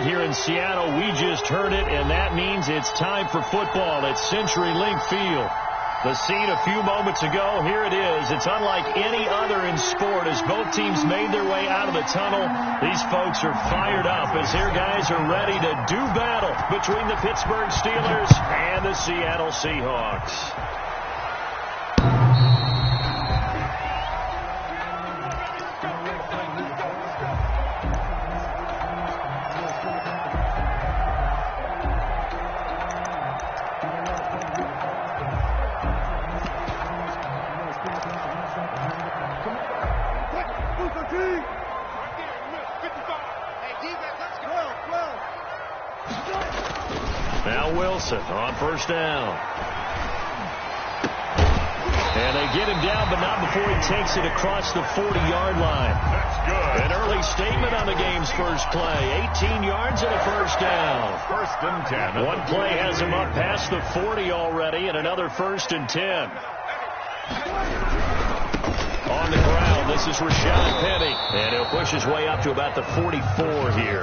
here in Seattle. We just heard it, and that means it's time for football at CenturyLink Field. The scene a few moments ago, here it is. It's unlike any other in sport as both teams made their way out of the tunnel. These folks are fired up as their guys are ready to do battle between the Pittsburgh Steelers and the Seattle Seahawks. Now Wilson on first down. And they get him down, but not before he takes it across the 40-yard line. That's good. An early statement on the game's first play. 18 yards and a first down. First and 10. One play has him up past the 40 already, and another first and 10. On the ground, this is Rashad Penny. And he'll push his way up to about the 44 here.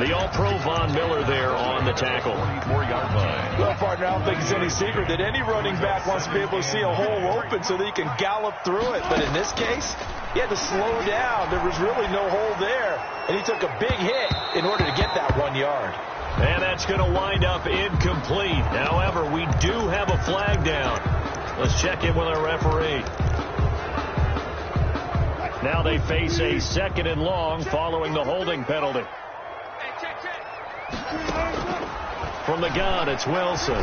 The All-Pro Von Miller there on the tackle. 44-yard line. Well, partner, I don't think it's any secret that any running back wants to be able to see a hole open so that he can gallop through it. But in this case, he had to slow down. There was really no hole there. And he took a big hit in order to get that 1 yard. And that's going to wind up incomplete. However, we do have a flag down. Let's check in with our referee. Now they face a second and long following the holding penalty. From the gun, it's Wilson.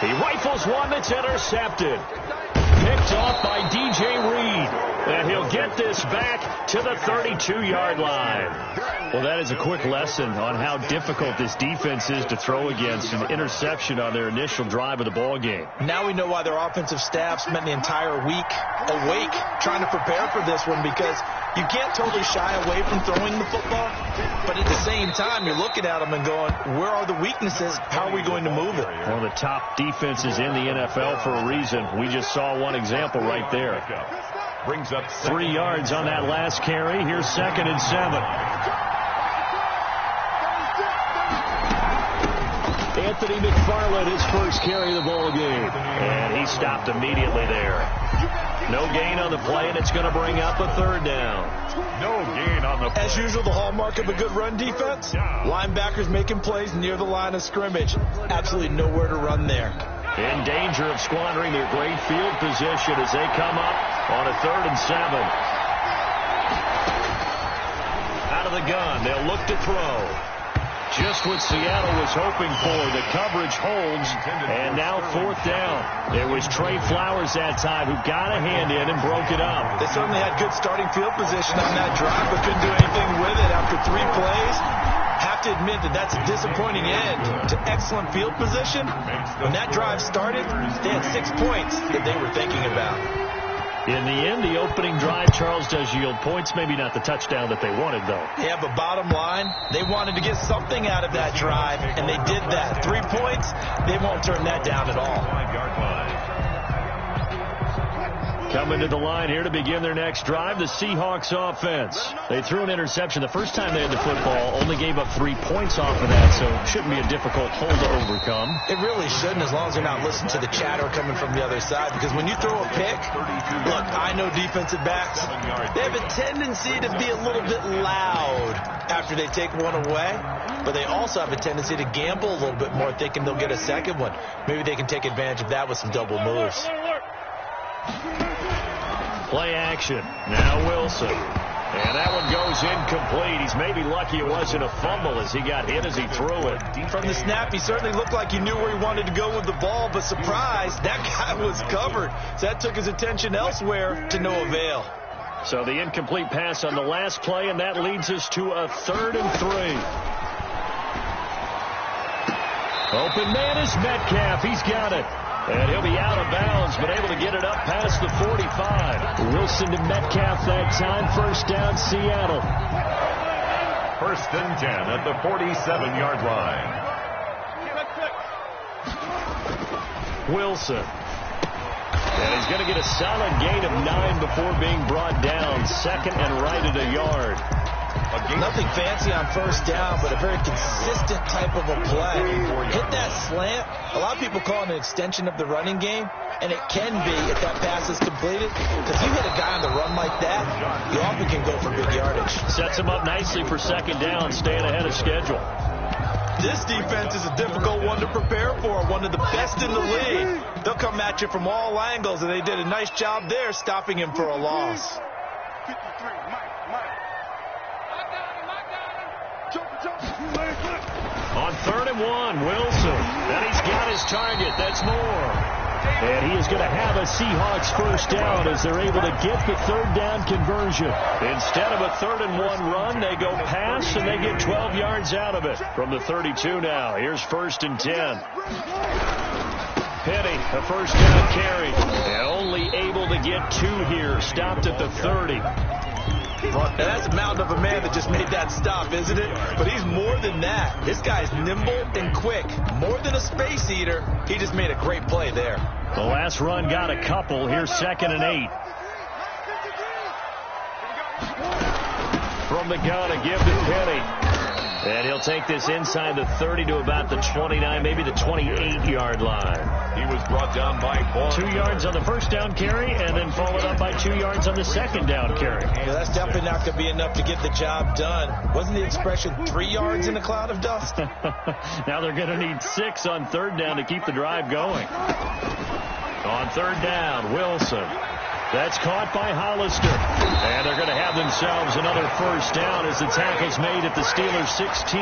He rifles one that's intercepted. Picked off by DJ Reed. And he'll get this back to the 32-yard line. Well, that is a quick lesson on how difficult this defense is to throw against. An interception on their initial drive of the ball game. Now we know why their offensive staff spent the entire week awake trying to prepare for this one, because you can't totally shy away from throwing the football, but at the same time you're looking at them and going, where are the weaknesses? How are we going to move it? One of the top defenses in the NFL for a reason. We just saw one example right there. Brings up 3 yards on that last carry. Here's 2nd and 7. Anthony McFarland, his first carry of the ball game. And he stopped immediately there. No gain on the play, and it's going to bring up a 3rd down. No gain on the play. As usual, the hallmark of a good run defense, linebackers making plays near the line of scrimmage. Absolutely nowhere to run there. In danger of squandering their great field position as they come up on a 3rd and 7. Out of the gun, they'll look to throw. Just what Seattle was hoping for. The coverage holds, and now 4th down. It was Trey Flowers that time who got a hand in and broke it up. They certainly had good starting field position on that drive, but couldn't do anything with it after 3 plays. Have to admit that that's a disappointing end to excellent field position. When that drive started, they had 6 points that they were thinking about. In the end, the opening drive, Charles, does yield points. Maybe not the touchdown that they wanted, though. Yeah, but bottom line, they wanted to get something out of that drive, and they did that. 3 points, they won't turn that down at all. 5-yard line. Coming to the line here to begin their next drive, the Seahawks offense. They threw an interception the first time they had the football, only gave up 3 points off of that, so it shouldn't be a difficult hole to overcome. It really shouldn't, as long as they're not listening to the chatter coming from the other side, because when you throw a pick, look, I know defensive backs, they have a tendency to be a little bit loud after they take one away, but they also have a tendency to gamble a little bit more, thinking they'll get a second one. Maybe they can take advantage of that with some double moves. Play action. Now Wilson. And that one goes incomplete. He's maybe lucky it wasn't a fumble as he got hit as he threw it. From the snap, he certainly looked like he knew where he wanted to go with the ball, but surprise, that guy was covered. So that took his attention elsewhere to no avail. So the incomplete pass on the last play, and that leads us to a 3rd and 3. Open man is Metcalf. He's got it. And he'll be out of bounds, but able to get it up past the 45. Wilson to Metcalf that time. First down, Seattle. 1st and 10 at the 47-yard line. Wilson. And he's going to get a solid gain of 9 before being brought down. 2nd and right at a yard. Nothing fancy on first down, but a very consistent type of a play. Hit that slant. A lot of people call it an extension of the running game, and it can be if that pass is completed, because you hit a guy on the run like that, you often can go for big yardage. Sets him up nicely for second down, staying ahead of schedule. This defense is a difficult one to prepare for, one of the best in the league. They'll come at you from all angles, and they did a nice job there stopping him for a loss. On 3rd and 1, Wilson. And he's got his target. That's more. And he is going to have a Seahawks first down as they're able to get the 3rd down conversion. Instead of a 3rd and 1 run, they go pass, and they get 12 yards out of it. From the 32 now, here's 1st and 10. Penny, a first down carry. And only able to get 2 here. Stopped at the 30. And that's a mountain of a man that just made that stop, isn't it? But he's more than that. This guy's nimble and quick. More than a space eater. He just made a great play there. The last run got a couple. Here's 2nd and 8. From the gun, a give to Penny. And he'll take this inside the 30 to about the 29, maybe the 28-yard line. He was brought down by 2 yards on the first down carry, and then followed up by 2 yards on the second down carry. Yeah, that's definitely not going to be enough to get the job done. Wasn't the expression 3 yards in a cloud of dust? Now they're going to need 6 on 3rd down to keep the drive going. On 3rd down, Wilson. That's caught by Hollister. And they're going to have themselves another first down as the tackle's made at the Steelers' 16.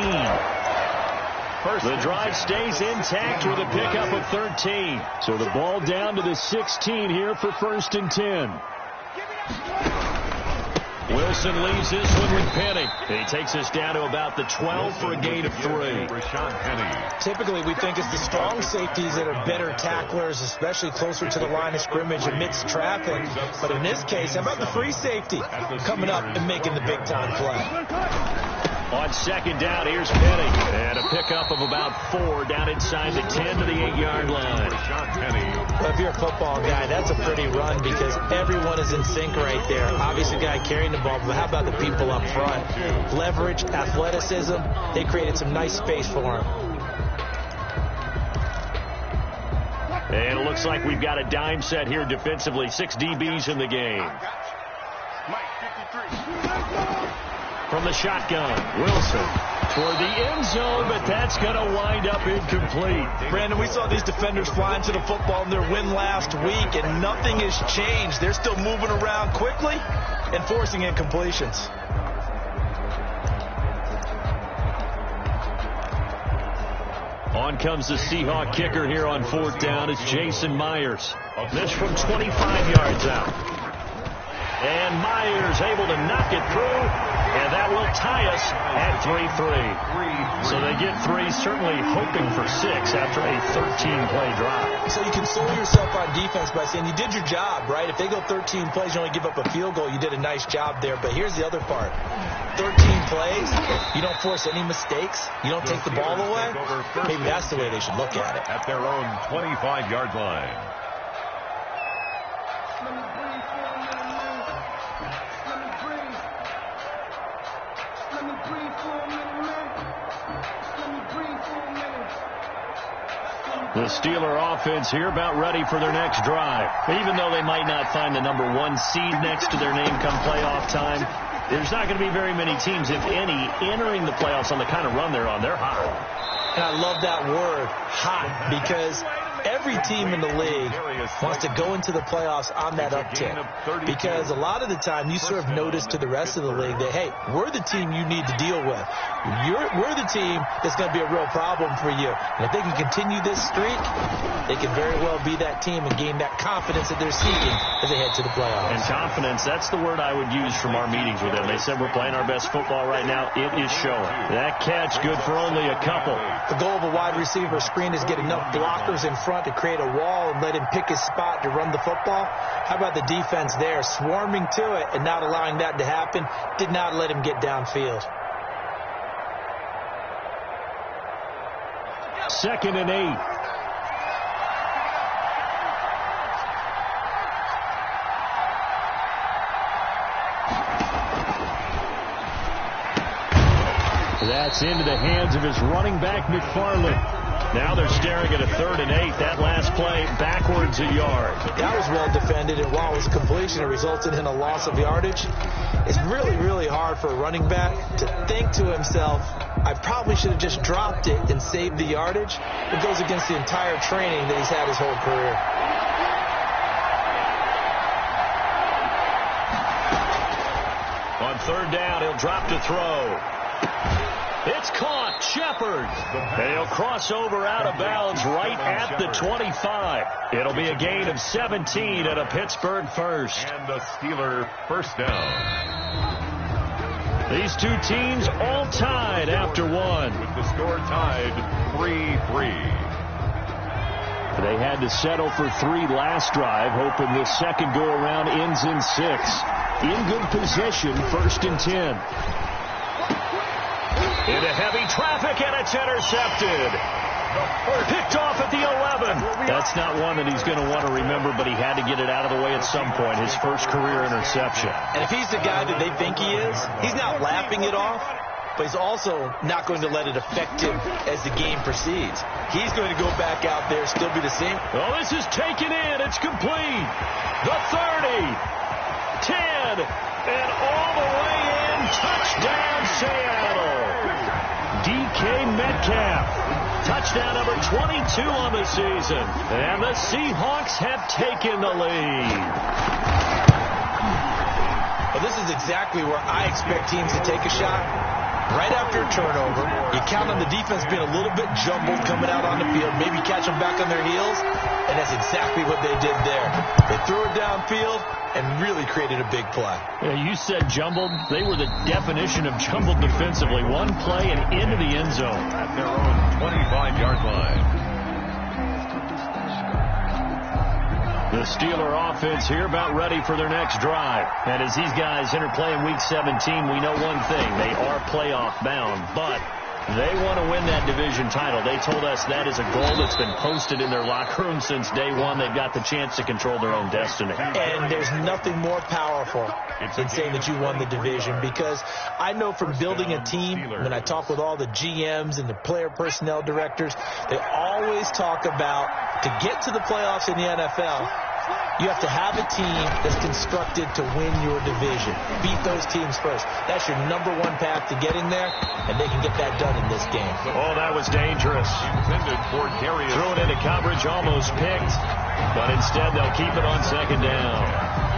The drive stays intact with a pickup of 13. So the ball down to the 16 here for 1st and 10. Wilson leaves this one with Penny. He takes us down to about the 12 for a gain of 3. Typically, we think it's the strong safeties that are better tacklers, especially closer to the line of scrimmage amidst traffic. But in this case, how about the free safety coming up and making the big-time play? On 2nd down, here's Penny. And a pickup of about 4 down inside the 10 to the 8-yard line. Well, if you're a football guy, that's a pretty run because everyone is in sync right there. Obviously, the guy carrying the ball, but how about the people up front? Leverage, athleticism, they created some nice space for him. And it looks like we've got a dime set here defensively. 6 DBs in the game. From the shotgun, Wilson toward the end zone, but that's going to wind up incomplete. Brandon, we saw these defenders flying to the football in their win last week, and nothing has changed. They're still moving around quickly and forcing incompletions. On comes the Seahawk kicker here on 4th down. It's Jason Myers. This from 25 yards out. And Myers able to knock it through, and that will tie us at 3-3. So they get 3, certainly hoping for 6 after a 13-play drive. So you console yourself on defense by saying you did your job, right? If they go 13 plays, you only give up a field goal, you did a nice job there. But here's the other part. 13 plays, you don't force any mistakes, you don't take the ball away. Maybe that's the way they should look at it. At their own 25-yard line. The Steeler offense here about ready for their next drive. Even though they might not find the number 1 seed next to their name come playoff time, there's not going to be very many teams, if any, entering the playoffs on the kind of run they're on. They're hot. And I love that word, hot, because every team in the league wants to go into the playoffs on that uptick. Because a lot of the time you sort of notice to the rest of the league that, hey, we're the team you need to deal with. We're the team that's going to be a real problem for you. And if they can continue this streak, they can very well be that team and gain that confidence that they're seeking as they head to the playoffs. And confidence, that's the word I would use from our meetings with them. They said we're playing our best football right now. It is showing. That catch good for only a couple. The goal of a wide receiver screen is get enough blockers in front to create a wall and let him pick his spot to run the football. How about the defense there, swarming to it and not allowing that to happen? Did not let him get downfield. 2nd and 8. That's into the hands of his running back, McFarland. Now they're staring at a 3rd and 8. That last play backwards a yard. That was well defended, and while it was completion, it resulted in a loss of yardage. It's really, really hard for a running back to think to himself, I probably should have just dropped it and saved the yardage. It goes against the entire training that he's had his whole career. On 3rd down, he'll drop to throw. It's caught. Shepard. They'll cross over out of bounds right at the 25. It'll be a gain of 17 at a Pittsburgh first. And the Steeler first down. These two teams all tied after one. With the score tied 3-3. They had to settle for 3 last drive, hoping this second go-around ends in 6. In good position, 1st and 10. Into heavy traffic, and it's intercepted. Picked off at the 11. That's not one that he's going to want to remember, but he had to get it out of the way at some point. His first career interception. And if he's the guy that they think he is, he's not laughing it off, but he's also not going to let it affect him as the game proceeds. He's going to go back out there, still be the same. Oh, this is taken in. It's complete. The 30, 10, and all the way in. Touchdown, Seattle. DK Metcalf. Touchdown number 22 on the season. And the Seahawks have taken the lead. Well, this is exactly where I expect teams to take a shot. Right after a turnover, you count on the defense being a little bit jumbled coming out on the field, maybe catch them back on their heels, and that's exactly what they did there. They threw it downfield and really created a big play. Yeah, you said jumbled. They were the definition of jumbled defensively. One play and into the end zone. At their own 25-yard line. The Steeler offense here about ready for their next drive. And as these guys interplay in Week 17, we know one thing. They are playoff bound, but they want to win that division title. They told us that is a goal that's been posted in their locker room since day one. They've got the chance to control their own destiny. And there's nothing more powerful than saying that you won the division, because I know from building a team, when I talk with all the GMs and the player personnel directors, they always talk about to get to the playoffs in the NFL, you have to have a team that's constructed to win your division. Beat those teams first. That's your number one path to getting there, and they can get that done in this game. Oh, that was dangerous. Threw it into coverage, almost picked, but instead they'll keep it on 2nd down.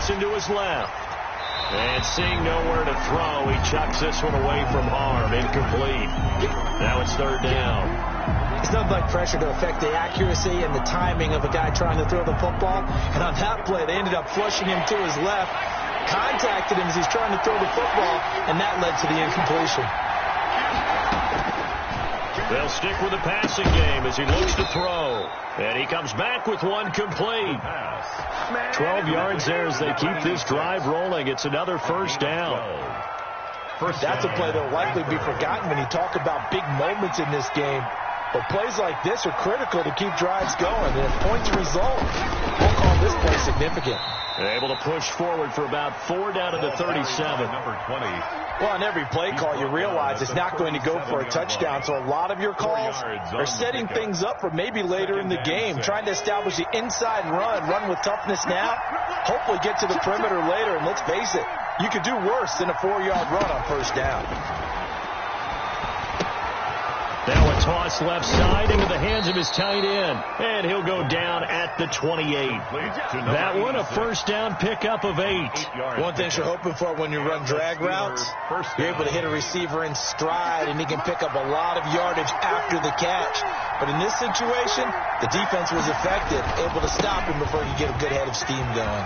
To his left. And seeing nowhere to throw, he chucks this one away from harm. Incomplete. Now it's 3rd down. It's nothing like pressure to affect the accuracy and the timing of a guy trying to throw the football. And on that play, they ended up flushing him to his left, contacted him as he's trying to throw the football, and that led to the incompletion. They'll stick with the passing game as he looks to throw. And he comes back with one complete. 12 yards there as they keep this drive rolling. It's another 1st down. That's a play that will likely be forgotten when you talk about big moments in this game. But plays like this are critical to keep drives going. And if points result, we'll call this play significant. They're able to push forward for about 4 down to the 37. Number 20. Well, on every play call, you realize it's not going to go for a touchdown. So a lot of your calls are setting things up for maybe later in the game, trying to establish the inside run with toughness now, hopefully get to the perimeter later. And let's face it, you could do worse than a 4-yard run on 1st down. Now a toss left side into the hands of his tight end. And he'll go down at the 28. That one a 1st down pickup of 8. One thing you're hoping for when you run drag routes, you're able to hit a receiver in stride, and he can pick up a lot of yardage after the catch. But in this situation, the defense was effective, able to stop him before he could get a good head of steam going.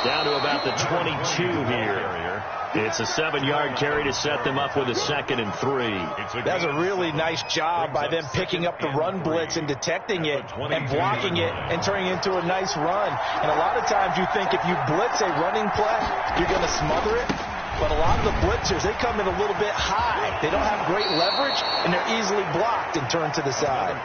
Down to about the 22 here. It's a 7-yard carry to set them up with a 2nd and 3. That's a really nice job by them picking up the run blitz and detecting it and blocking it and turning it into a nice run. And a lot of times you think if you blitz a running play, you're going to smother it. But a lot of the blitzers, they come in a little bit high. They don't have great leverage, and they're easily blocked and turned to the side.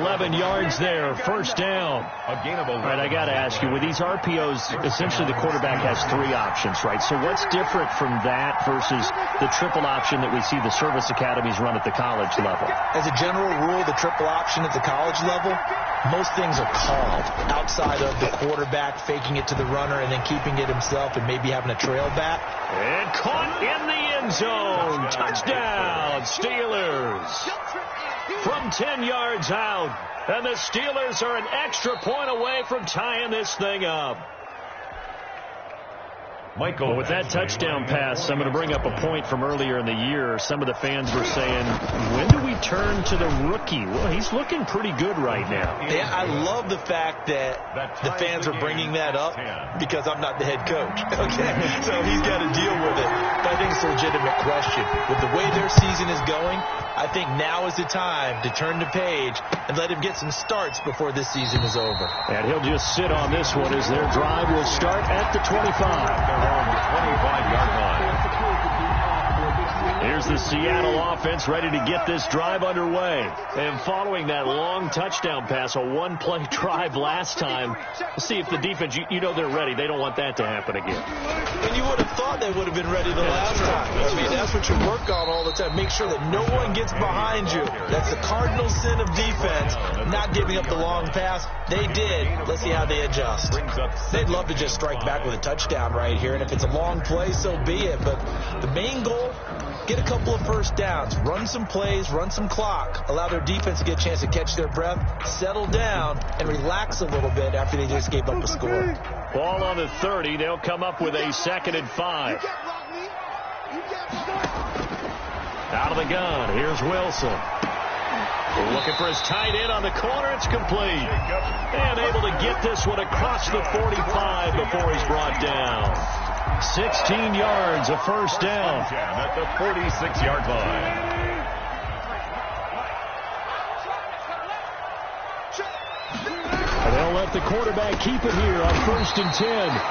11 yards there, first down. All right, I got to ask you, with these RPOs, essentially the quarterback has 3 options, right? So what's different from that versus the triple option that we see the service academies run at the college level? As a general rule, the triple option at the college level, most things are called outside of the quarterback faking it to the runner and then keeping it himself and maybe having a trail back. And caught in the end zone. Touchdown, Steelers. From 10 yards out. And the Steelers are an extra point away from tying this thing up. Well, with that touchdown pass, I'm going to bring up a point from earlier in the year. Some of the fans were saying, when do we turn to the rookie? Well, he's looking pretty good right now. Yeah, I love the fact that the fans are bringing that up because I'm not the head coach. Okay, so he's got to deal with it. But I think it's a legitimate question. With the way their season is going, I think now is the time to turn the page and let him get some starts before this season is over. And he'll just sit on this one as their drive will start at the 25. 25-yard line. Here's the Seattle offense ready to get this drive underway. And following that long touchdown pass, a one-play drive last time, we'll see if the defense, you know they're ready. They don't want that to happen again. And you would have thought they would have been ready the last time. I mean, that's what you work on all the time. Make sure that no one gets behind you. That's the cardinal sin of defense, not giving up the long pass. They did. Let's see how they adjust. They'd love to just strike back with a touchdown right here, and if it's a long play, so be it. But the main goal, get a couple of first downs, run some plays, run some clock, allow their defense to get a chance to catch their breath, settle down, and relax a little bit after they just gave up a score. Ball on the 30. They'll come up with a 2nd and 5. Out of the gun. Here's Wilson. Looking for his tight end on the corner. It's complete. And able to get this one across the 45 before he's brought down. 16 yards, a first down. At the 46-yard line. And they'll let the quarterback keep it here on 1st and 10.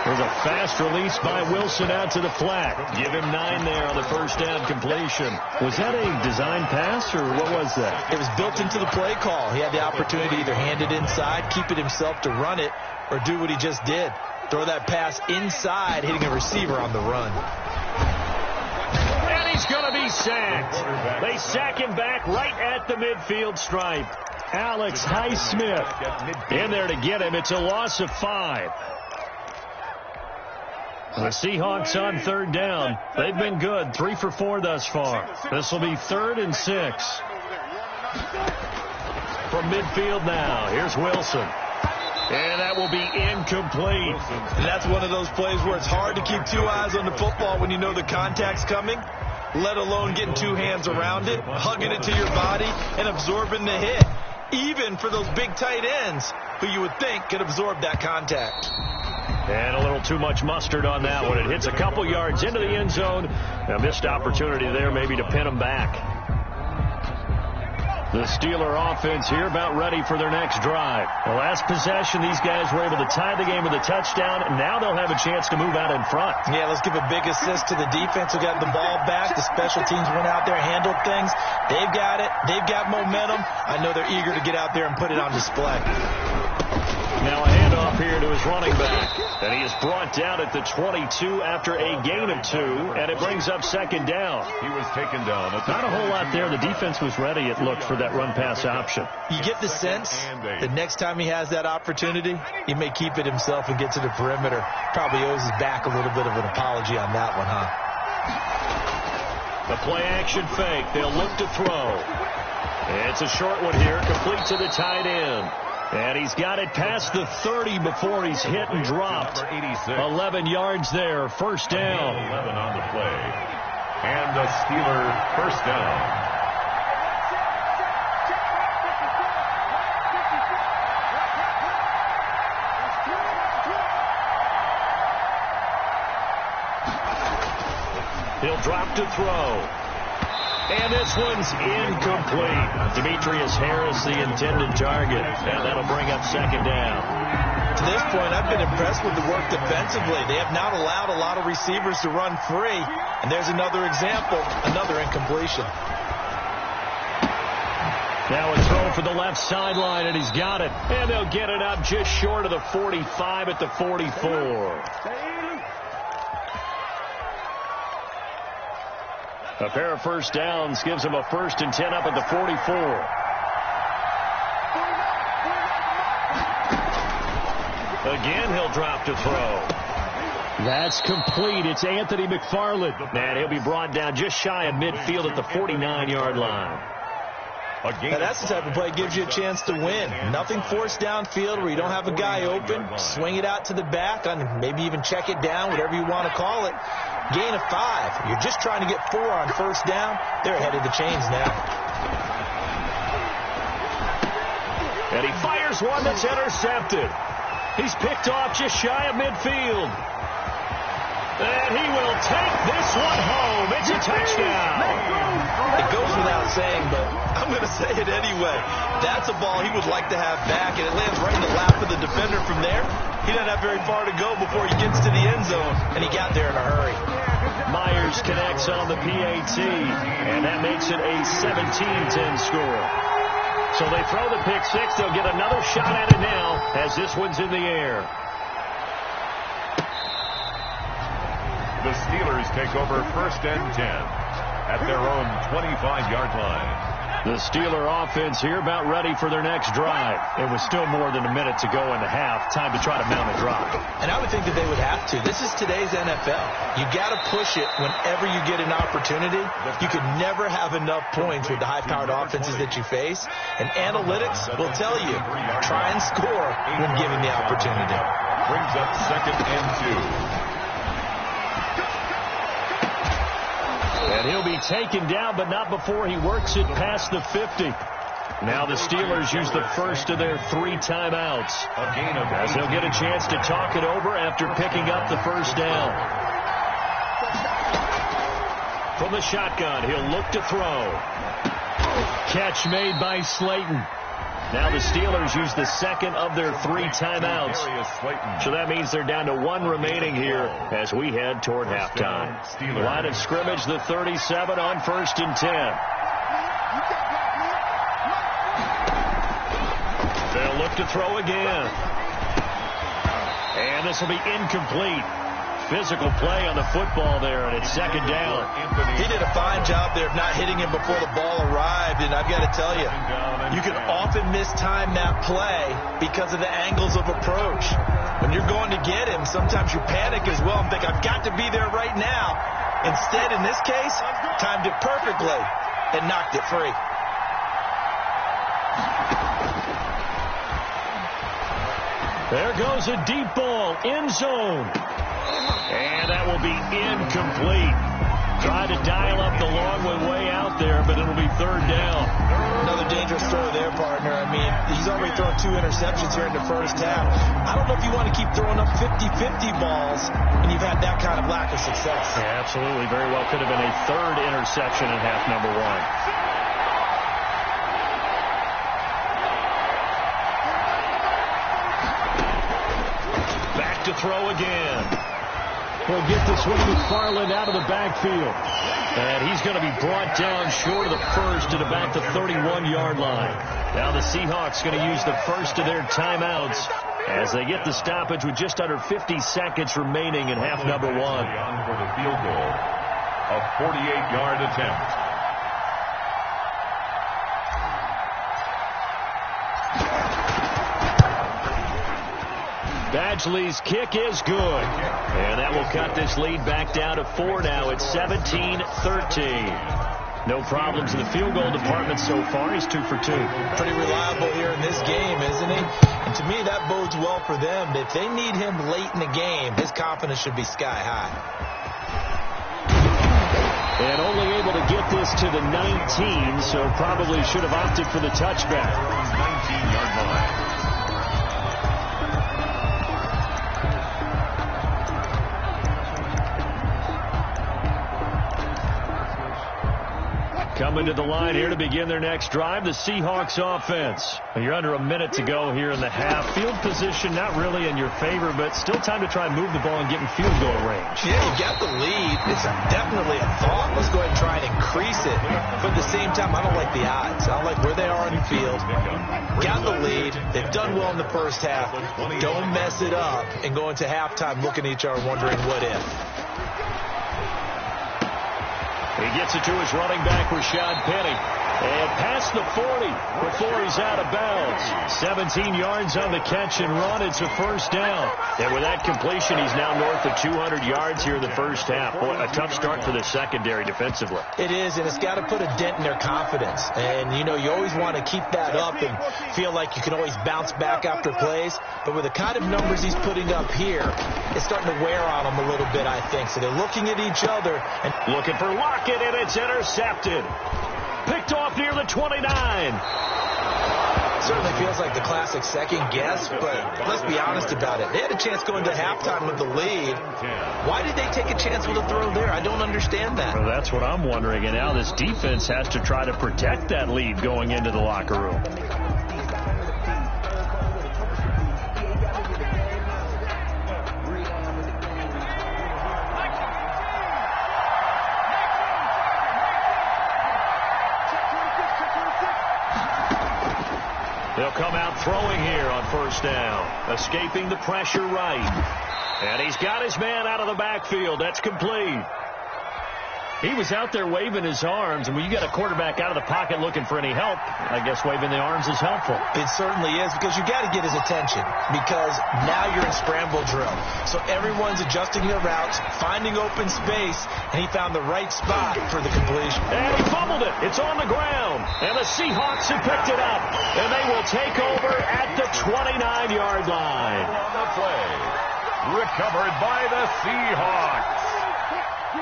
There's a fast release by Wilson out to the flat. Give him 9 there on the first down completion. Was that a design pass, or what was that? It was built into the play call. He had the opportunity to either hand it inside, keep it himself to run it, or do what he just did. Throw that pass inside, hitting a receiver on the run. And he's going to be sacked. They sack him back right at the midfield stripe. Alex Highsmith in there to get him. It's a loss of 5. The Seahawks on 3rd down. They've been good. 3 for 4 thus far. This will be 3rd and 6. From midfield now, here's Wilson. And that will be incomplete. And that's one of those plays where it's hard to keep 2 eyes on the football when you know the contact's coming, let alone getting 2 hands around it, hugging it to your body, and absorbing the hit. Even for those big tight ends who you would think could absorb that contact. And a little too much mustard on that one. It hits a couple yards into the end zone. A missed opportunity there maybe to pin them back. The Steeler offense here about ready for their next drive. The last possession, these guys were able to tie the game with a touchdown, and now they'll have a chance to move out in front. Yeah, let's give a big assist to the defense who got the ball back. The special teams went out there, handled things. They've got it. They've got momentum. I know they're eager to get out there and put it on display. Now a handoff here to his running back. And he is brought down at the 22 after a gain of 2, and it brings up 2nd down. He was taken down. Not a whole lot there. The defense was ready, it looked, for that run-pass option. You get the sense that next time he has that opportunity, he may keep it himself and get to the perimeter. Probably owes his back a little bit of an apology on that one, huh? The play-action fake. They'll look to throw. It's a short one here, complete to the tight end. And he's got it past the 30 before he's hit and dropped. 11 yards there, first down. 11 on the play. And the Steeler first down. He'll drop to throw. And this one's incomplete. Demetrius Harris, the intended target. And that'll bring up 2nd down. To this point, I've been impressed with the work defensively. They have not allowed a lot of receivers to run free. And there's another example, another incompletion. Now a throw for the left sideline, and he's got it. And they'll get it up just short of the 45 at the 44. A pair of first downs gives him a 1st and 10 up at the 44. Again, he'll drop to throw. That's complete. It's Anthony McFarland. And he'll be brought down just shy of midfield at the 49-yard line. Now that's the type of play that gives you a chance to win. Nothing forced downfield where you don't have a guy open. Swing it out to the back, on maybe even check it down, whatever you want to call it. Gain of 5. You're just trying to get 4 on first down. They're ahead of the chains now. And he fires one that's intercepted. He's picked off just shy of midfield. And he will take this one home. It's a touchdown. It goes without saying, but I'm going to say it anyway. That's a ball he would like to have back, and it lands right in the lap of the defender from there. He doesn't have very far to go before he gets to the end zone, and he got there in a hurry. Myers connects on the PAT, and that makes it a 17-10 score. So they throw the pick six. They'll get another shot at it now as this one's in the air. The Steelers take over 1st and 10 at their own 25-yard line. The Steeler offense here about ready for their next drive. It was still more than a minute to go in the half. Time to try to mount a drive. And I would think that they would have to. This is today's NFL. You got to push it whenever you get an opportunity. You could never have enough points with the high-powered offenses that you face. And analytics will tell you, try and score when given the opportunity. Brings up 2nd and 2. And he'll be taken down, but not before he works it past the 50. Now the Steelers use the first of their 3 timeouts, as they'll get a chance to talk it over after picking up the first down. From the shotgun, he'll look to throw. Catch made by Slayton. Now the Steelers use the second of their 3 timeouts. So that means they're down to 1 remaining here as we head toward halftime. Line of scrimmage, the 37 on 1st and 10. They'll look to throw again. And this will be incomplete. Physical play on the football there, and it's 2nd down. He did a fine job there of not hitting him before the ball arrived, and I've got to tell you, you can often mistime that play because of the angles of approach. When you're going to get him, sometimes you panic as well and think, I've got to be there right now. Instead, in this case, timed it perfectly and knocked it free. There goes a deep ball, end zone. And that will be incomplete. Tried to dial up the long way out there, but it'll be 3rd down. Another dangerous throw there, partner. I mean, he's already thrown 2 interceptions here in the first half. I don't know if you want to keep throwing up 50-50 balls when you've had that kind of lack of success. Yeah, absolutely. Very well could have been a 3rd interception in half number 1. To throw again. He'll get this one to McFarland out of the backfield. And he's going to be brought down short of the first at about the 31-yard line. Now the Seahawks going to use the first of their timeouts as they get the stoppage with just under 50 seconds remaining in half number 1. For the field goal, a 48-yard attempt. Badgley's kick is good. And that will cut this lead back down to 4 now. It's 17-13. No problems in the field goal department so far. He's 2 for 2. Pretty reliable here in this game, isn't he? And to me, that bodes well for them. If they need him late in the game, his confidence should be sky high. And only able to get this to the 19, so probably should have opted for the touchback. 19-yard line. Coming to the line here to begin their next drive, the Seahawks offense. You're under a minute to go here in the half. Field position not really in your favor, but still time to try and move the ball and get in field goal range. Yeah, you got the lead. It's definitely a thought. Let's go ahead and try and increase it. But at the same time, I don't like the odds. I don't like where they are on the field. Got the lead. They've done well in the first half. Don't mess it up and go into halftime looking at each other wondering what if. He gets it to his running back, Rashad Penny. And past the 40 before he's out of bounds. 17 yards on the catch and run. It's a first down. And with that completion, he's now north of 200 yards here in the first half. Boy, a tough start for the secondary defensively. It is, and it's got to put a dent in their confidence. And, you know, you always want to keep that up and feel like you can always bounce back after plays. But with the kind of numbers he's putting up here, it's starting to wear on them a little bit, I think. So they're looking at each other. And looking for Lockett, and it's intercepted. Picked off near the 29. Certainly feels like the classic second guess, but let's be honest about it. They had a chance going to halftime with the lead. Why did they take a chance with a throw there? I don't understand that. Well, that's what I'm wondering. And now this defense has to try to protect that lead going into the locker room. They'll come out throwing here on first down. Escaping the pressure right. And he's got his man out of the backfield. That's complete. He was out there waving his arms, and when you got a quarterback out of the pocket looking for any help, I guess waving the arms is helpful. It certainly is, because you got to get his attention, because now you're in scramble drill. So everyone's adjusting their routes, finding open space, and he found the right spot for the completion. And he fumbled it. It's on the ground, and the Seahawks have picked it up, and they will take over at the 29-yard line. On the play, recovered by the Seahawks.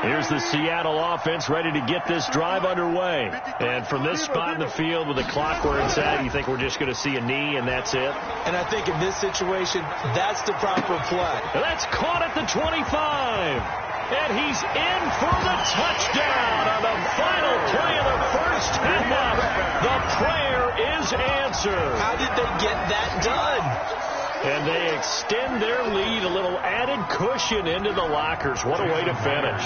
Here's the Seattle offense ready to get this drive underway. And from this spot in the field with the clock where it's at, you think we're just going to see a knee and that's it? And I think in this situation, that's the proper play. And that's caught at the 25. And he's in for the touchdown on the final play of the first half. The prayer is answered. How did they get that done? And they extend their lead, a little added cushion into the lockers. What a way to finish.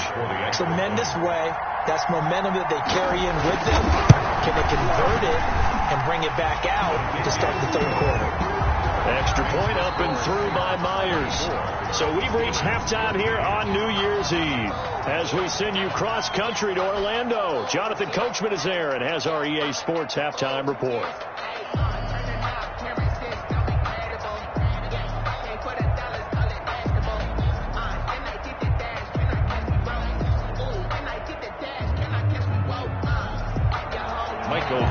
Tremendous way. That's momentum that they carry in with them. Can they convert it and bring it back out to start the third quarter? Extra point up and through by Myers. So we've reached halftime here on New Year's Eve. As we send you cross-country to Orlando, Jonathan Coachman is there and has our EA Sports halftime report.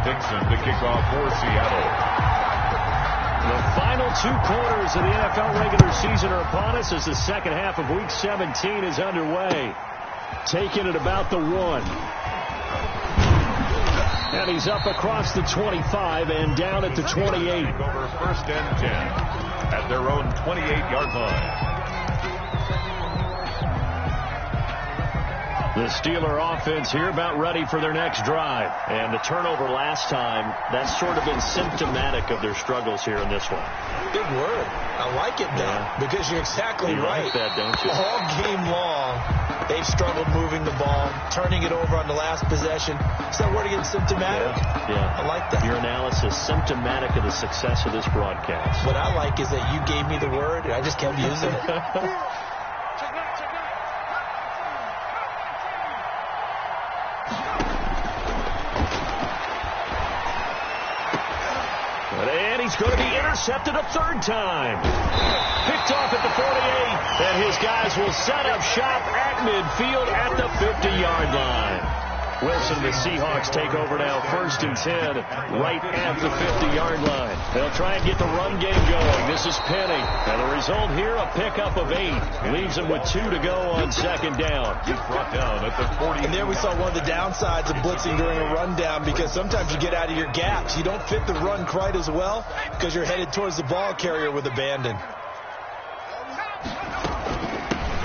Dixon to kick off for Seattle. The final two quarters of the NFL regular season are upon us as the second half of Week 17 is underway. Taking it about the 1. And he's up across the 25 and down at the 28. Over first and 10 at their own 28-yard line. The Steeler offense here about ready for their next drive. And the turnover last time, that's sort of been symptomatic of their struggles here in this one. Big word. I like it, though, because you're exactly right. Like that, don't you? All game long, they've struggled moving the ball, turning it over on the last possession. Is that word again, symptomatic? Yeah. I like that. Your analysis, symptomatic of the success of this broadcast. What I like is that you gave me the word, and I just kept using it. And he's going to be intercepted a third time. Picked off at the 48, and his guys will set up shop at midfield at the 50-yard line. Wilson and the Seahawks take over now, first and 10, right at the 50-yard line. They'll try and get the run game going. This is Penny. And the result here, a pickup of 8. Leaves them with 2 to go on second down. Brought down at the 40. And there we saw one of the downsides of blitzing during a rundown, because sometimes you get out of your gaps. You don't fit the run quite as well because you're headed towards the ball carrier with abandon.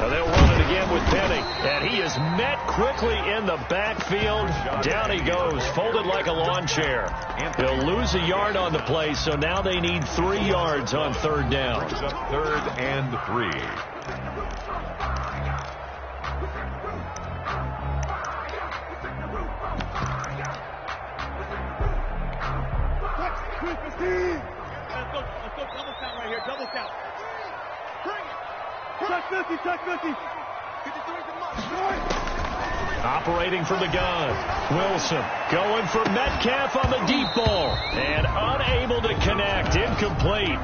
They'll run it again with Penny, and he is met quickly in the backfield. Down he goes, folded like a lawn chair. They'll lose a yard on the play, so now they need 3 yards on third down. 3rd and 3. Let's go double count right here, double count. Bring it. Touch 50. 53's a must. Operating from the gun. Wilson going for Metcalf on the deep ball. And unable to connect. Incomplete.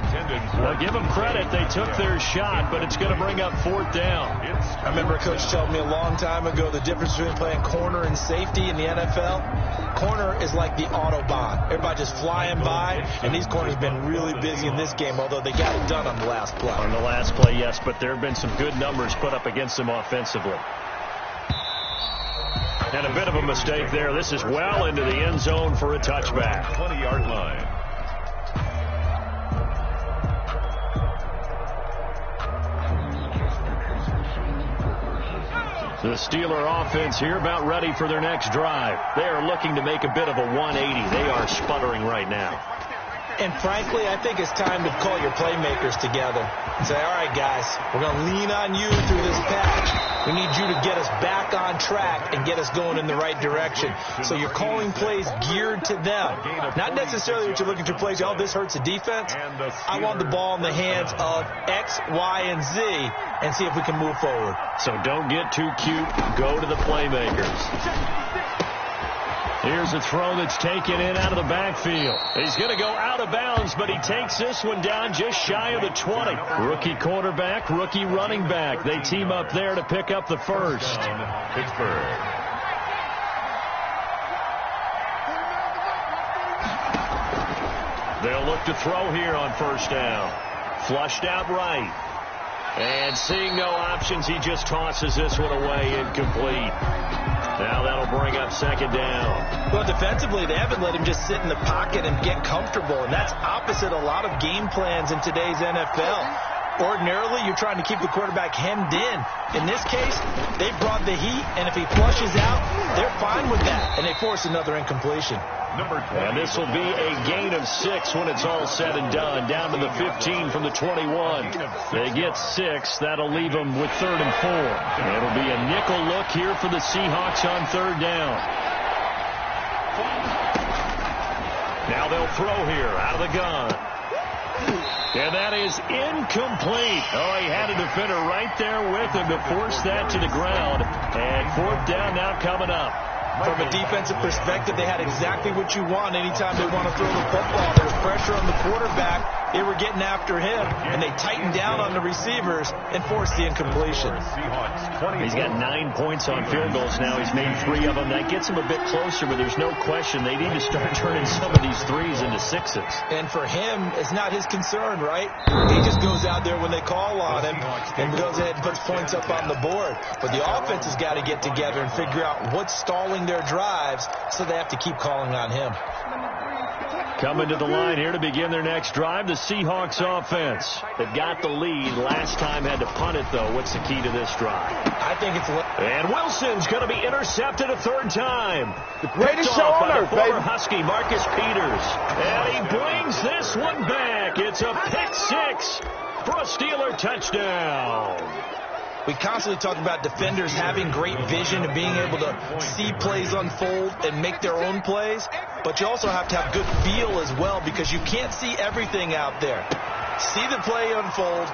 Well, give them credit. They took their shot, but it's going to bring up 4th down. I remember a coach told me a long time ago the difference between playing corner and safety in the NFL. Corner is like the Autobahn. Everybody just flying by, and these corners have been really busy in this game, although they got it done on the last play. On the last play, yes, but there have been some good numbers put up against them offensively. And a bit of a mistake there. This is well into the end zone for a touchback. 20-yard line. The Steeler offense here about ready for their next drive. They are looking to make a bit of a 180. They are sputtering right now. And frankly, I think it's time to call your playmakers together and say, all right, guys, we're going to lean on you through this patch. We need you to get us back on track and get us going in the right direction. So you're calling plays geared to them. Not necessarily that you're looking to plays, oh, this hurts the defense. I want the ball in the hands of X, Y, and Z and see if we can move forward. So don't get too cute. Go to the playmakers. Here's a throw that's taken in out of the backfield. He's going to go out of bounds, but he takes this one down just shy of the 20. Rookie quarterback, rookie running back. They team up there to pick up the first. Pittsburgh. They'll look to throw here on first down. Flushed out right. And seeing no options, he just tosses this one away, incomplete. Now that'll bring up 2nd down. Well, defensively, they haven't let him just sit in the pocket and get comfortable, and that's opposite a lot of game plans in today's NFL. Ordinarily, you're trying to keep the quarterback hemmed in. In this case, they brought the heat, and if he flushes out, they're fine with that, and they force another incompletion. And this will be a gain of 6 when it's all said and done. Down to the 15 from the 21. They get 6. That'll leave them with 3rd and 4. It'll be a nickel look here for the Seahawks on 3rd down. Now they'll throw here out of the gun. And that is incomplete. Oh, he had a defender right there with him to force that to the ground. And 4th down now coming up. From a defensive perspective, they had exactly what you want anytime they want to throw the football. There was pressure on the quarterback. They were getting after him, and they tightened down on the receivers and forced the incompletion. He's got 9 points on field goals now. He's made 3 of them. That gets him a bit closer, but there's no question they need to start turning some of these 3s into 6s. And for him, it's not his concern, right? He just goes out there when they call on him and goes ahead and puts points up on the board. But the offense has got to get together and figure out what's stalling their drives, so they have to keep calling on him. Coming to the line here to begin their next drive, the Seahawks offense. They've got the lead. Last time had to punt it, though. What's the key to this drive? I think it's... And Wilson's going to be intercepted a 3rd time. The greatest show on earth, baby. Husky, Marcus Peters. And he brings this one back. It's a pick 6 for a Steeler touchdown. We constantly talk about defenders having great vision and being able to see plays unfold and make their own plays, but you also have to have good feel as well because you can't see everything out there. See the play unfold,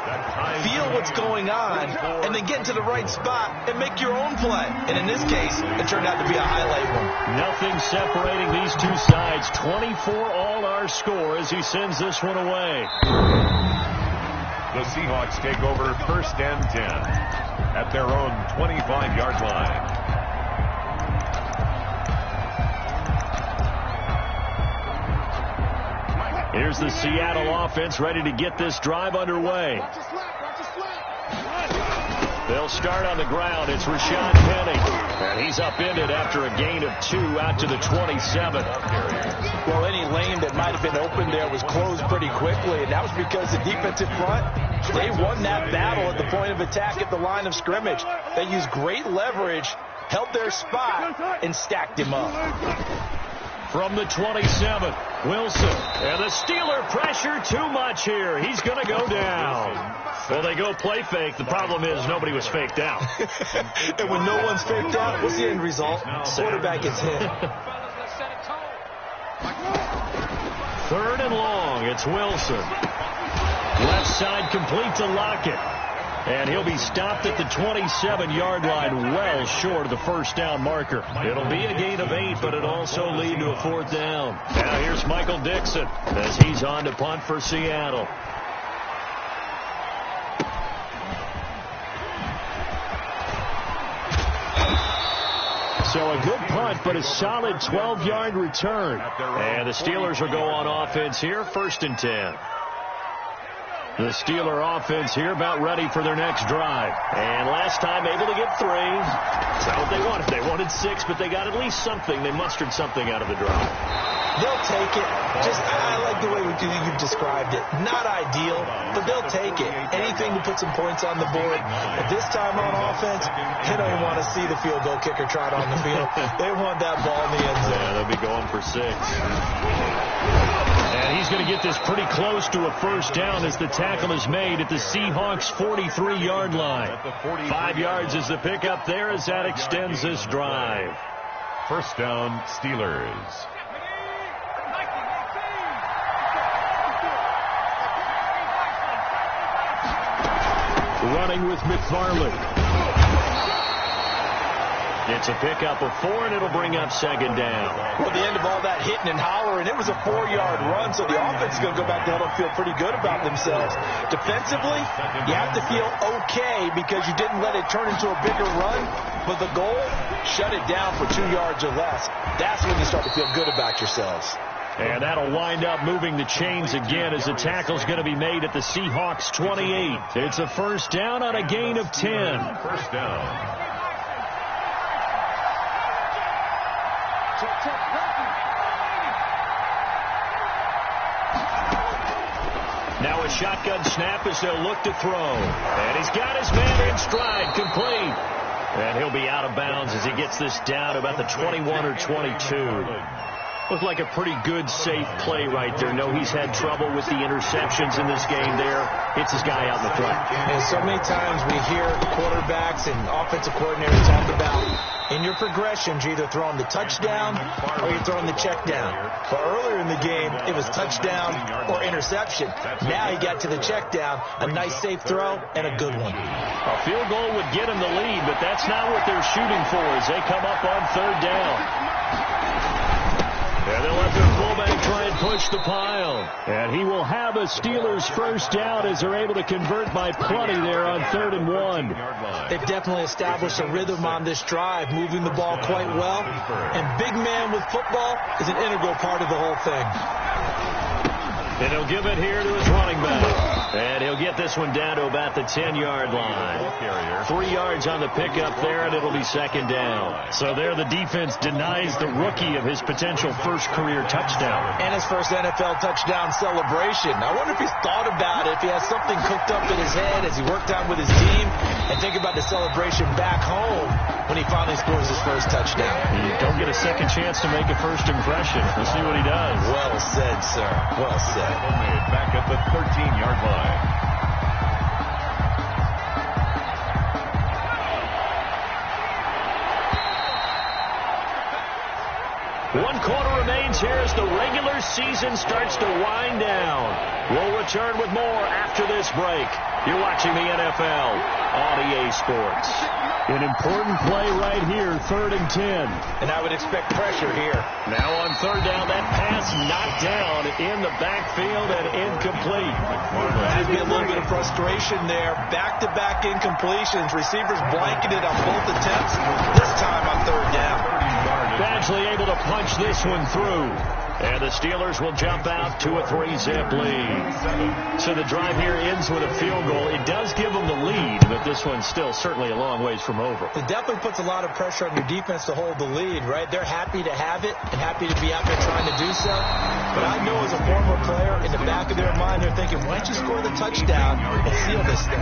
feel what's going on, and then get to the right spot and make your own play. And in this case, it turned out to be a highlight one. Nothing separating these two sides. 24 all our score as he sends this one away. The Seahawks take over 1st and 10 at their own 25-yard line. Here's the Seattle offense ready to get this drive underway. They'll start on the ground. It's Rashad Penny. And he's upended after a gain of 2 out to the 27. Well, any lane that might have been open there was closed pretty quickly, and that was because the defensive front, they won that battle at the point of attack at the line of scrimmage. They used great leverage, held their spot, and stacked him up. From the 27, Wilson. And the Steeler pressure too much here. He's going to go down. Well, they go play fake. The problem is nobody was faked out. And when no one's faked out, what's the end result? Quarterback gets hit. 3rd and long. It's Wilson. Left side complete to Lockett. And he'll be stopped at the 27-yard line, well short of the first down marker. It'll be a gain of 8, but it'll also lead to a 4th down. Now here's Michael Dixon as he's on to punt for Seattle. So a good punt, but a solid 12-yard return. And the Steelers will go on offense here, 1st and 10. The Steeler offense here about ready for their next drive. And last time able to get 3. That's not what they wanted. They wanted 6, but they got at least something. They mustered something out of the drive. They'll take it. I like the way you've described it. Not ideal, but they'll take it. Anything to put some points on the board. But this time on offense, they don't want to see the field goal kicker trot on the field. They want that ball in the end zone. Yeah, they'll be going for 6. And he's going to get this pretty close to a first down as the tackle is made at the Seahawks' 43-yard line. 5 yards is the pickup there as that extends this drive. First down, Steelers. Running with McFarland. It's a pickup of 4, and it'll bring up 2nd down. Well, the end of all that hitting and hollering, it was a 4-yard run, so the offense is going to go back there and feel pretty good about themselves. Defensively, you have to feel okay because you didn't let it turn into a bigger run, but the goal, shut it down for 2 yards or less. That's when you start to feel good about yourselves. And that'll wind up moving the chains again as the tackle's going to be made at the Seahawks' 28. It's a first down on a gain of 10. First down. Now a shotgun snap as they'll look to throw. And he's got his man in stride, complete. And he'll be out of bounds as he gets this down about the 21 or 22. Looked like a pretty good, safe play right there. No, he's had trouble with the interceptions in this game there. Hits his guy out in the front. And so many times we hear quarterbacks and offensive coordinators talk about in your progressions, you're either throwing the touchdown or you're throwing the check down. But earlier in the game, it was touchdown or interception. Now he got to the check down, a nice safe throw, and a good one. A field goal would get him the lead, but that's not what they're shooting for as they come up on 3rd down. And they'll let their fullback try and push the pile. And he will have a Steelers first down as they're able to convert by plenty there on 3rd and 1. They've definitely established a rhythm on this drive, moving the ball quite well. And big man with football is an integral part of the whole thing. And he'll give it here to his running back. And he'll get this one down to about the 10-yard line. 3 yards on the pickup there, and it'll be 2nd down. So there the defense denies the rookie of his potential first career touchdown. And his first NFL touchdown celebration. I wonder if he's thought about it, if he has something cooked up in his head as he worked out with his team, and think about the celebration back home when he finally scores his first touchdown. You don't get a second chance to make a first impression. We'll see what he does. Well said, sir. Well said. Back at the 13-yard line. One quarter remains here as the regular season starts to wind down. We'll return with more after this break. You're watching the NFL on EA Sports. An important play right here, 3rd and 10. And I would expect pressure here. Now on 3rd down, that pass knocked down in the backfield and incomplete. There'd be a little bit of frustration there. Back-to-back incompletions. Receivers blanketed on both attempts. This time on 3rd down. Badgley able to punch this one through. And the Steelers will jump out to a 3-zip lead. So the drive here ends with a field goal. It does give them the lead, but this one's still certainly a long ways from over. It definitely puts a lot of pressure on your defense to hold the lead, right? They're happy to have it and happy to be out there trying to do so. But I know as a former player, in the back of their mind, they're thinking, why don't you score the touchdown and seal this thing?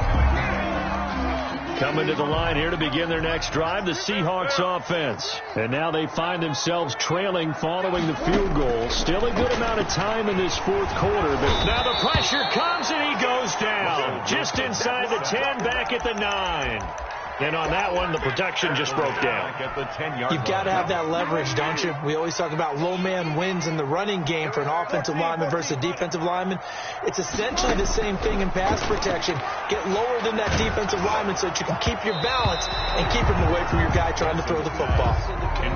Coming to the line here to begin their next drive, the Seahawks offense. And now they find themselves trailing following the field goal. Still a good amount of time in this fourth quarter. But now the pressure comes and he goes down. Just inside the 10, back at the 9. And on that one, the protection just broke down. You've got to have that leverage, don't you? We always talk about low man wins in the running game for an offensive lineman versus a defensive lineman. It's essentially the same thing in pass protection. Get lower than that defensive lineman so that you can keep your balance and keep him away from your guy trying to throw the football. And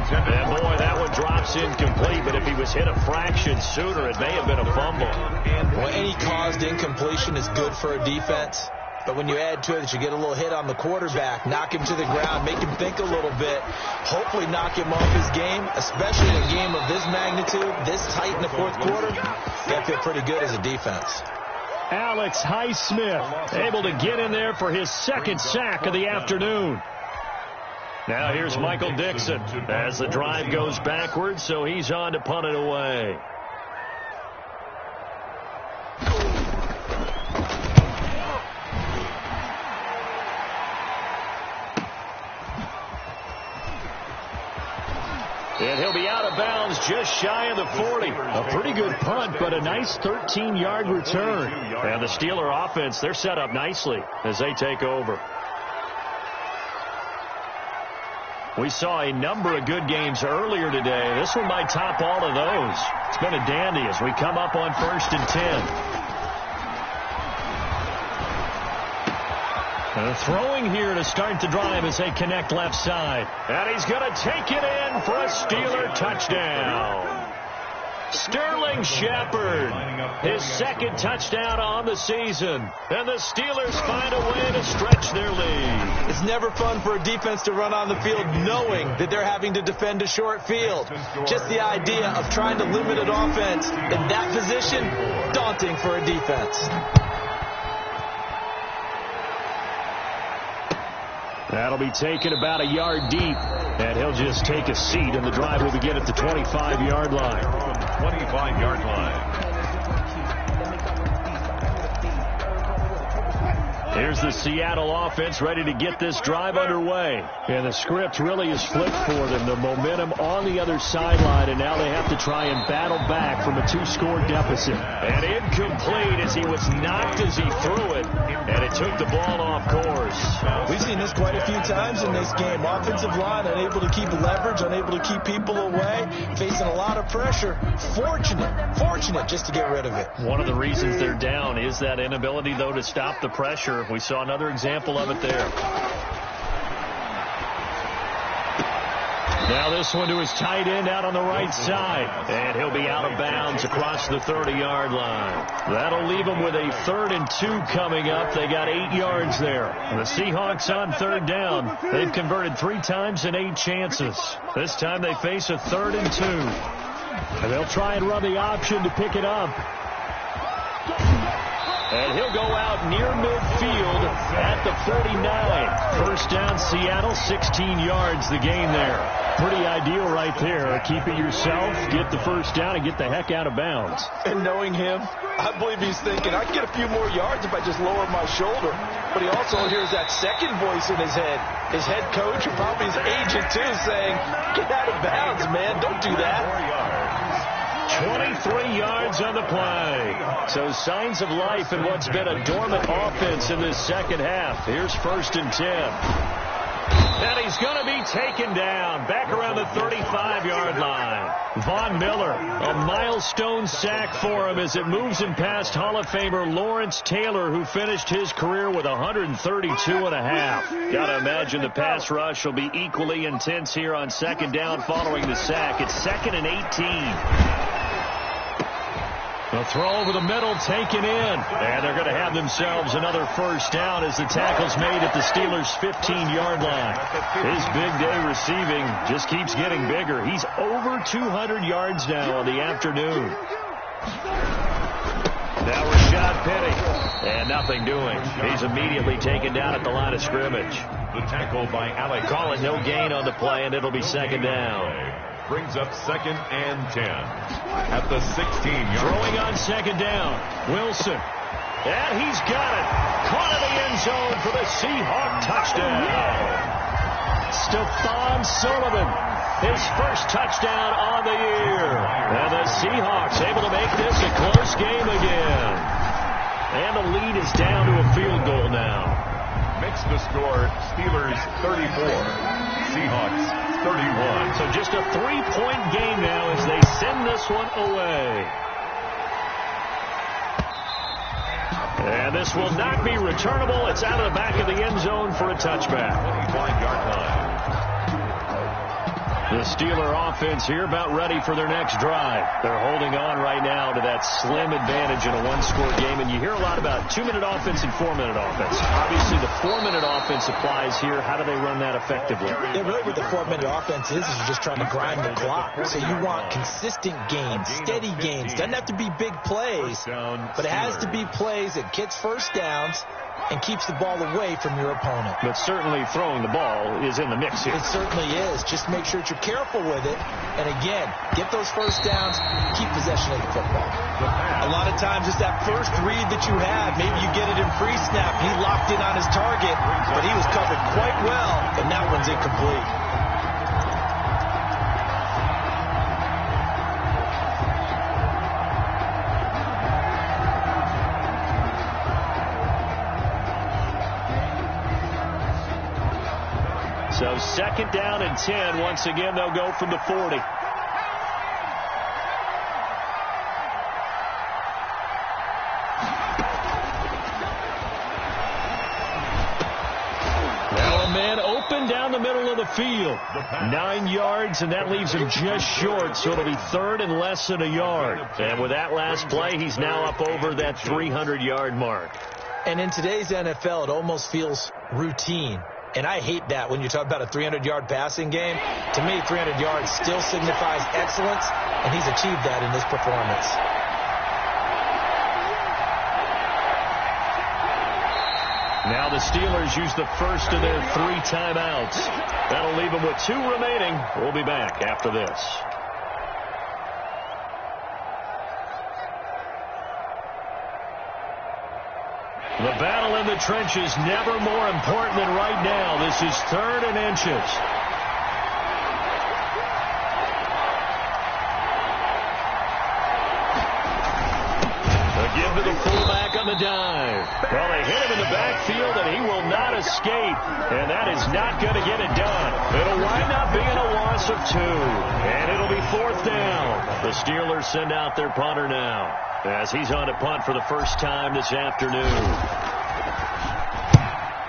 boy, that one drops incomplete, but if he was hit a fraction sooner, it may have been a fumble. Well, any caused incompletion is good for a defense. But when you add to it that you get a little hit on the quarterback, knock him to the ground, make him think a little bit, hopefully knock him off his game, especially in a game of this magnitude, this tight in the fourth quarter, that feel pretty good as a defense. Alex Highsmith able to get in there for his second sack of the afternoon. Now here's Michael Dixon as the drive goes backwards, so he's on to punt it away. And he'll be out of bounds just shy of the 40. A pretty good punt, but a nice 13-yard return. And the Steeler offense, they're set up nicely as they take over. We saw a number of good games earlier today. This one might top all of those. It's been a dandy as we come up on 1st and 10. Throwing here to start the drive as they connect left side. And he's going to take it in for a Steeler touchdown. Sterling Shepard, his second touchdown on the season. And the Steelers find a way to stretch their lead. It's never fun for a defense to run on the field knowing that they're having to defend a short field. Just the idea of trying to limit an offense in that position, daunting for a defense. That'll be taken about a yard deep, and he'll just take a seat, and the drive will begin at the 25-yard line. 25-yard line. Here's the Seattle offense ready to get this drive underway. And the script really is flipped for them. The momentum on the other sideline, and now they have to try and battle back from a 2-score deficit. And incomplete as he was knocked as he threw it, and it took the ball off course. We've seen this quite a few times in this game. Offensive line unable to keep leverage, unable to keep people away, facing a lot of pressure. Fortunate just to get rid of it. One of the reasons they're down is that inability, though, to stop the pressure. We saw another example of it there. Now this one to his tight end out on the right side. And he'll be out of bounds across the 30-yard line. That'll leave them with a 3rd and 2 coming up. They got 8 yards there. And the Seahawks on 3rd down. They've converted 3 times in 8 chances. This time they face a 3rd and 2. And they'll try and run the option to pick it up. And he'll go out near midfield at the 49. First down, Seattle, 16 yards the gain there. Pretty ideal right there. Keep it yourself, get the first down, and get the heck out of bounds. And knowing him, I believe he's thinking, I can get a few more yards if I just lower my shoulder. But he also hears that second voice in his head. His head coach, and probably his agent too, saying, get out of bounds, man. Don't do that. 23 yards on the play. So signs of life in what's been a dormant offense in this second half. Here's 1st and 10. And he's going to be taken down back around the 35-yard line. Von Miller, a milestone sack for him as it moves him past Hall of Famer Lawrence Taylor, who finished his career with 132.5. Got to imagine the pass rush will be equally intense here on 2nd down following the sack. It's 2nd and 18. The throw over the middle taken in. And they're going to have themselves another first down as the tackle's made at the Steelers' 15-yard line. His big day receiving just keeps getting bigger. He's over 200 yards now on the afternoon. Now Rashad Penny. And nothing doing. He's immediately taken down at the line of scrimmage. The tackle by Alex. Call it no gain on the play, and it'll be second down. Brings up 2nd and 10 at the 16-yard. Throwing on second down. Wilson. And he's got it. Caught in the end zone for the Seahawks touchdown. Stephon Sullivan. His first touchdown on the year. And the Seahawks able to make this a close game again. And the lead is down to a field goal now. Makes the score Steelers 34. Seahawks 31. So just a 3-point game now as they send this one away. And this will not be returnable. It's out of the back of the end zone for a touchback. 25-yard line. The Steeler offense here about ready for their next drive. They're holding on right now to that slim advantage in a one-score game. And you hear a lot about 2-minute offense and 4-minute offense. Obviously, the 4-minute offense applies here. How do they run that effectively? Yeah, really what the 4-minute offense is you're just trying to grind the clock. So you want consistent gains, steady gains. Doesn't have to be big plays, but it has to be plays that gets first downs and keeps the ball away from your opponent. But certainly throwing the ball is in the mix here. It certainly is. Just make sure that you're careful with it. And again, get those first downs, keep possession of the football. A lot of times it's that first read that you have. Maybe you get it in pre-snap. He locked in on his target, but he was covered quite well, and that one's incomplete. So 2nd down and 10. Once again, they'll go from the 40. Now a man open down the middle of the field. 9 yards, and that leaves him just short, so it'll be 3rd and less than a yard. And with that last play, he's now up over that 300-yard mark. And in today's NFL, it almost feels routine. And I hate that when you talk about a 300-yard passing game. To me, 300 yards still signifies excellence, and he's achieved that in this performance. Now the Steelers use the first of their 3 timeouts. That'll leave them with 2 remaining. We'll be back after this. The battle in the trenches never more important than right now. This is 3rd and inches. A give to the fullback on the dive. Well, they hit him in the backfield, and he will not escape. And that is not going to get it done. It'll wind up being a loss of 2. And it'll be 4th down. The Steelers send out their punter now, as he's on to punt for the first time this afternoon.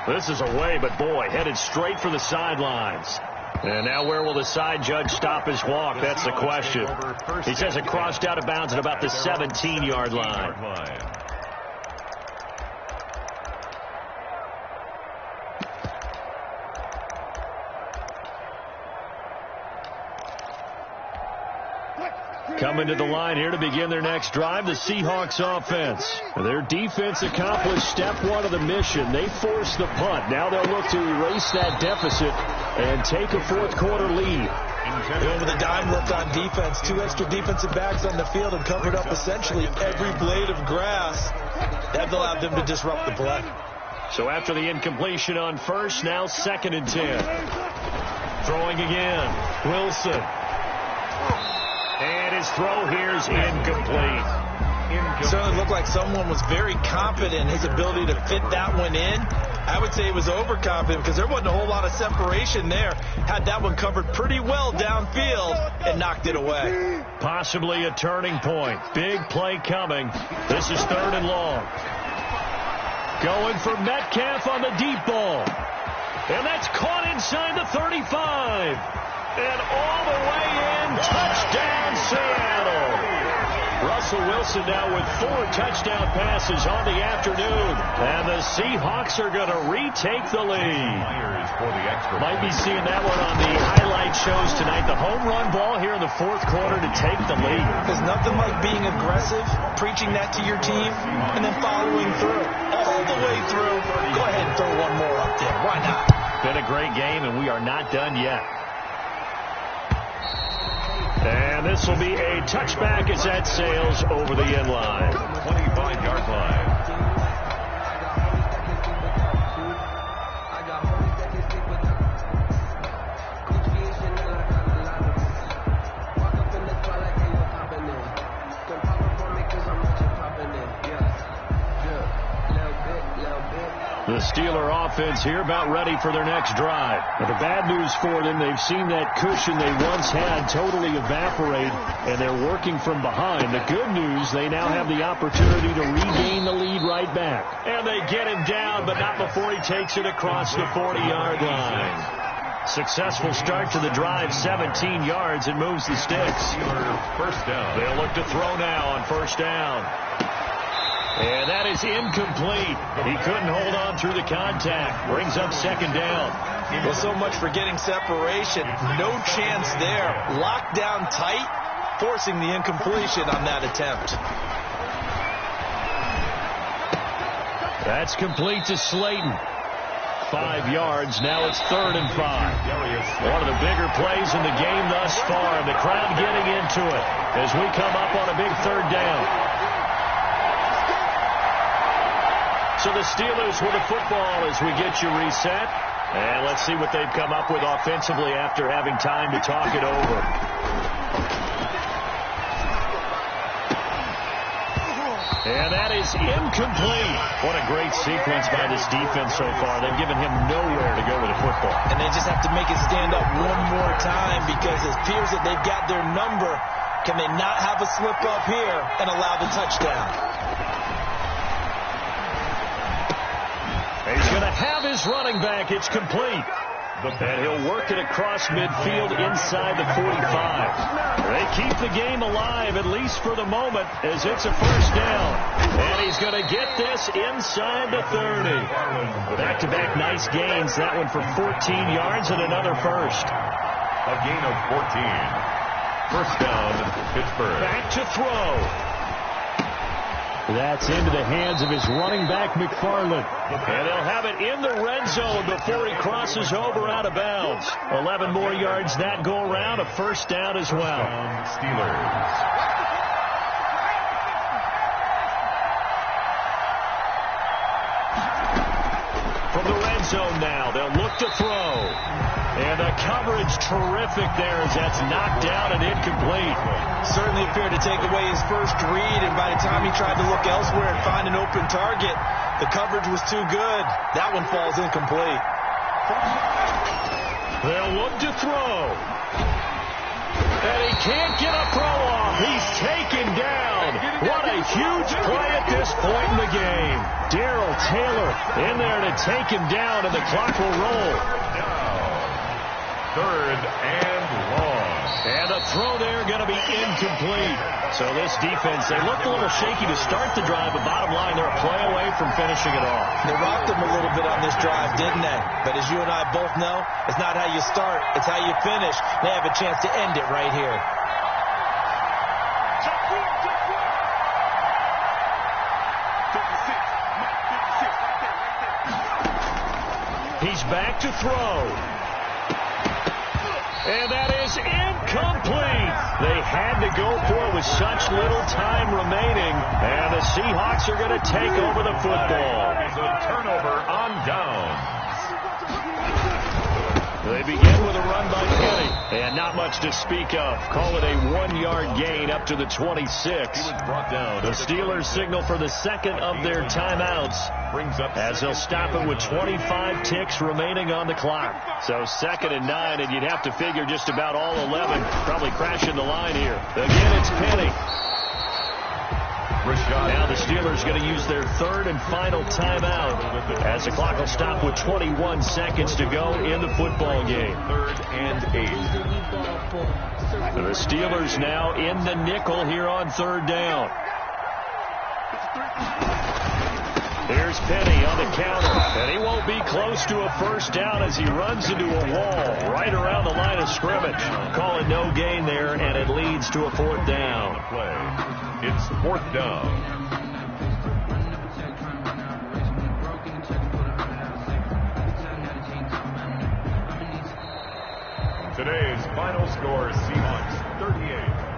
This is away, but boy, headed straight for the sidelines. And now where will the side judge stop his walk? That's the question. He says it crossed out of bounds at about the 17-yard line. Coming to the line here to begin their next drive, the Seahawks offense. Their defense accomplished step 1 of the mission. They forced the punt. Now they'll look to erase that deficit and take a 4th quarter lead. With a dime left on defense, 2 extra defensive backs on the field and covered up essentially every blade of grass. That allowed them to disrupt the play. So after the incompletion on first, now 2nd and 10. Throwing again. Wilson. And his throw here is incomplete. It certainly looked like someone was very confident in his ability to fit that one in. I would say he was overconfident because there wasn't a whole lot of separation there. Had that one covered pretty well downfield and knocked it away. Possibly a turning point. Big play coming. This is 3rd and long. Going for Metcalf on the deep ball. And that's caught inside the 35. And all the way in, touchdown Seattle. Russell Wilson now with 4 touchdown passes on the afternoon. And the Seahawks are going to retake the lead. Might be seeing that one on the highlight shows tonight. The home run ball here in the 4th quarter to take the lead. There's nothing like being aggressive, preaching that to your team, and then following through. All the way through. Go ahead and throw one more up there. Why not? Been a great game, and we are not done yet. And this will be a touchback as that sails over the end line. 25-yard line. The Steeler offense here about ready for their next drive. But the bad news for them, they've seen that cushion they once had totally evaporate, and they're working from behind. The good news, they now have the opportunity to regain the lead right back. And they get him down, but not before he takes it across the 40-yard line. Successful start to the drive, 17 yards, and moves the sticks. First down. They'll look to throw now on first down. And that is incomplete. He couldn't hold on through the contact. Brings up second down. Well, so much for getting separation. No chance there. Locked down tight, forcing the incompletion on that attempt. That's complete to Slayton. 5 yards. Now it's 3rd and 5. One of the bigger plays in the game thus far. And the crowd getting into it as we come up on a big 3rd down. So the Steelers with the football as we get you reset. And let's see what they've come up with offensively after having time to talk it over. And that is incomplete. What a great sequence by this defense so far. They've given him nowhere to go with the football. And they just have to make it stand up one more time because it appears that they've got their number. Can they not have a slip up here and allow the touchdown? He's going to have his running back. It's complete. And he'll work it across midfield inside the 45. They keep the game alive, at least for the moment, as it's a first down. And he's going to get this inside the 30. Back-to-back nice gains. That one for 14 yards and another first. A gain of 14. First down, Pittsburgh. Back to throw. That's into the hands of his running back, McFarland. And he'll have it in the red zone before he crosses over out of bounds. 11 more yards that go around, a first down as well. Steelers. From the red zone now, they'll look to throw. And the coverage terrific there as that's knocked down and incomplete. Certainly appeared to take away his first read, and by the time he tried to look elsewhere and find an open target, the coverage was too good. That one falls incomplete. They'll look to throw. And he can't get a throw off. He's taken down. What a huge play at this point in the game. Darrell Taylor in there to take him down, and the clock will roll. 3rd and long. And the throw there going to be incomplete. So this defense, they looked a little shaky to start the drive, but bottom line, they're a play away from finishing it off. They rocked them a little bit on this drive, didn't they? But as you and I both know, it's not how you start, it's how you finish. They have a chance to end it right here. He's back to throw. And that is incomplete. They had to go for it with such little time remaining. And the Seahawks are going to take over the football. It's a turnover on downs. They begin with a run by Kenny. And not much to speak of. Call it a 1-yard gain up to the 26. He was brought down. The Steelers signal for the second of their timeouts as they'll stop it with 25 ticks remaining on the clock. So 2nd and 9, and you'd have to figure just about all 11 probably crashing the line here. Again, it's Penny. Now the Steelers going to use their 3rd and final timeout as the clock will stop with 21 seconds to go in the football game. 3rd and 8. The Steelers now in the nickel here on 3rd down. Here's Penny on the counter, and he won't be close to a 1st down as he runs into a wall right around the line of scrimmage. Call it no gain there, and it leads to a 4th down. It's 4th down. Today's final score, Seahawks 38,